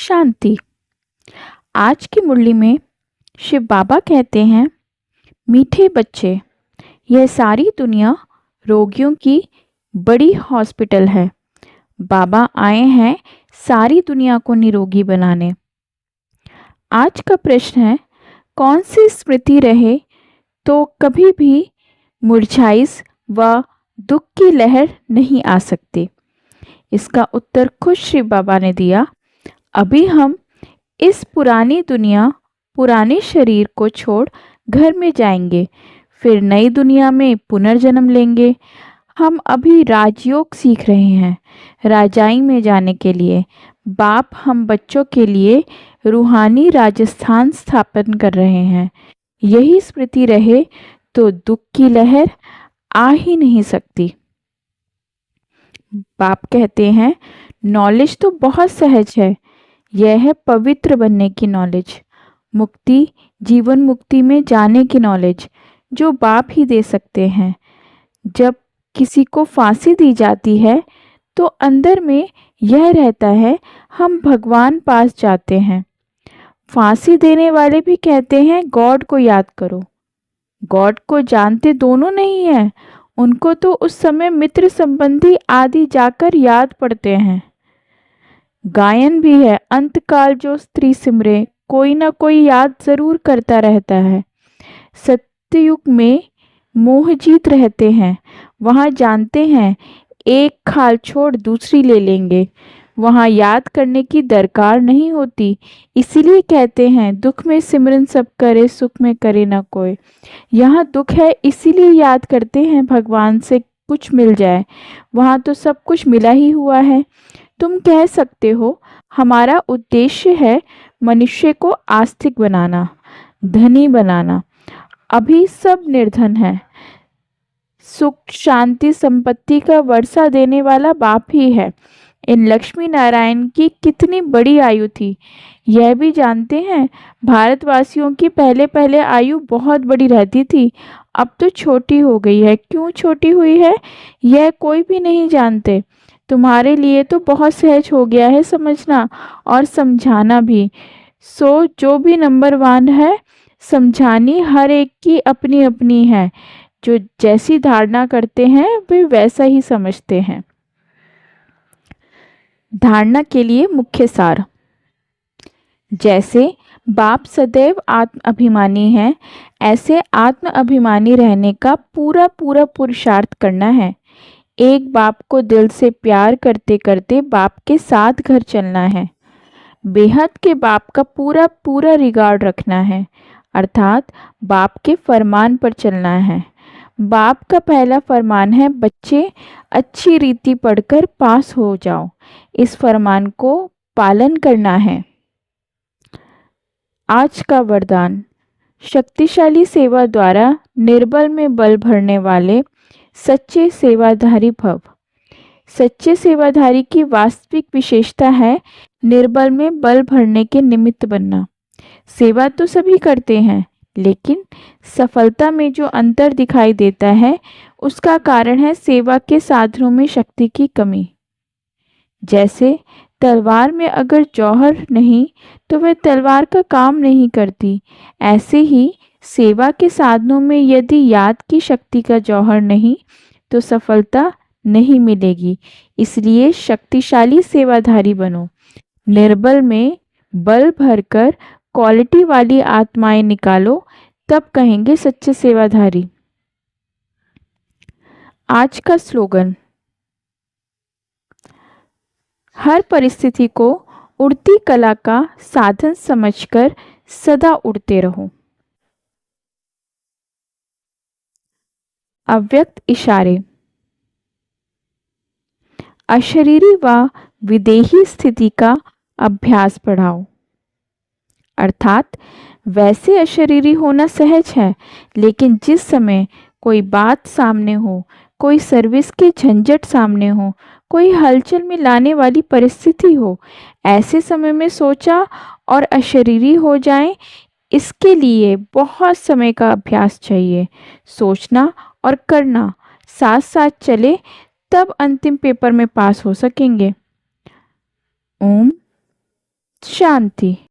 शांति। आज की मुरली में शिव बाबा कहते हैं, मीठे बच्चे, यह सारी दुनिया रोगियों की बड़ी हॉस्पिटल है। बाबा आए हैं सारी दुनिया को निरोगी बनाने। आज का प्रश्न है, कौन सी स्मृति रहे तो कभी भी मुरझाइश व दुख की लहर नहीं आ सकती। इसका उत्तर खुद शिव बाबा ने दिया। अभी हम इस पुरानी दुनिया, पुराने शरीर को छोड़ घर में जाएंगे, फिर नई दुनिया में पुनर्जन्म लेंगे। हम अभी राजयोग सीख रहे हैं राजाई में जाने के लिए। बाप हम बच्चों के लिए रूहानी राजस्थान स्थापन कर रहे हैं। यही स्मृति रहे तो दुख की लहर आ ही नहीं सकती। बाप कहते हैं, नॉलेज तो बहुत सहज है, यह है पवित्र बनने की नॉलेज, मुक्ति, जीवन मुक्ति में जाने की नॉलेज, जो बाप ही दे सकते हैं। जब किसी को फांसी दी जाती है तो अंदर में यह रहता है, हम भगवान पास जाते हैं। फांसी देने वाले भी कहते हैं, गॉड को याद करो। गॉड को जानते दोनों नहीं है, उनको तो उस समय मित्र संबंधी आदि जाकर याद पड़ते हैं। गायन भी है, अंतकाल जो स्त्री सिमरे, कोई ना कोई याद जरूर करता रहता है। सत्ययुग में मोह जीत रहते हैं, वहाँ जानते हैं एक खाल छोड़ दूसरी ले लेंगे, वहाँ याद करने की दरकार नहीं होती। इसीलिए कहते हैं, दुख में सिमरन सब करे, सुख में करे ना कोई। यहाँ दुख है इसीलिए याद करते हैं भगवान से कुछ मिल जाए, वहाँ तो सब कुछ मिला ही हुआ है। तुम कह सकते हो, हमारा उद्देश्य है मनुष्य को आस्तिक बनाना, धनी बनाना। अभी सब निर्धन है। सुख, शांति, संपत्ति का वर्षा देने वाला बाप ही है। इन लक्ष्मी नारायण की कितनी बड़ी आयु थी, यह भी जानते हैं। भारतवासियों की पहले पहले आयु बहुत बड़ी रहती थी, अब तो छोटी हो गई है। क्यों छोटी हुई है, यह कोई भी नहीं जानते। तुम्हारे लिए तो बहुत सहज हो गया है समझना और समझाना भी। सो जो भी नंबर 1 है, समझानी हर एक की अपनी अपनी है। जो जैसी धारणा करते हैं वे वैसा ही समझते हैं। धारणा के लिए मुख्य सार। जैसे बाप सदैव आत्म अभिमानी है, ऐसे आत्म अभिमानी रहने का पूरा पूरा पुरुषार्थ करना है। एक बाप को दिल से प्यार करते करते बाप के साथ घर चलना है। बेहद के बाप का पूरा पूरा रिगार्ड रखना है, अर्थात बाप के फरमान पर चलना है। बाप का पहला फरमान है, बच्चे अच्छी रीति पढ़कर पास हो जाओ। इस फरमान को पालन करना है। आज का वरदान, शक्तिशाली सेवा द्वारा निर्बल में बल भरने वाले सच्चे सेवाधारी भव। सच्चे सेवाधारी की वास्तविक विशेषता है निर्बल में बल भरने के निमित्त बनना। सेवा तो सभी करते हैं, लेकिन सफलता में जो अंतर दिखाई देता है उसका कारण है सेवा के साधनों में शक्ति की कमी। जैसे तलवार में अगर जौहर नहीं तो वह तलवार का काम नहीं करती, ऐसे ही सेवा के साधनों में यदि याद की शक्ति का जौहर नहीं तो सफलता नहीं मिलेगी। इसलिए शक्तिशाली सेवाधारी बनो। निर्बल में बल भरकर क्वालिटी वाली आत्माएं निकालो, तब कहेंगे सच्चे सेवाधारी। आज का स्लोगन, हर परिस्थिति को उड़ती कला का साधन समझकर सदा उड़ते रहो। अव्यक्त इशारे। अशरीरी व विदेही स्थिति का अभ्यास बढ़ाओ, अर्थात वैसे अशरीरी होना सहज है, लेकिन जिस समय कोई बात सामने हो, कोई सर्विस के झंझट सामने हो, कोई हलचल में लाने वाली परिस्थिति हो, ऐसे समय में सोचा और अशरीरी हो जाएं, इसके लिए बहुत समय का अभ्यास चाहिए। सोचना और करना साथ साथ चले, तब अंतिम पेपर में पास हो सकेंगे। ओम शांत थी।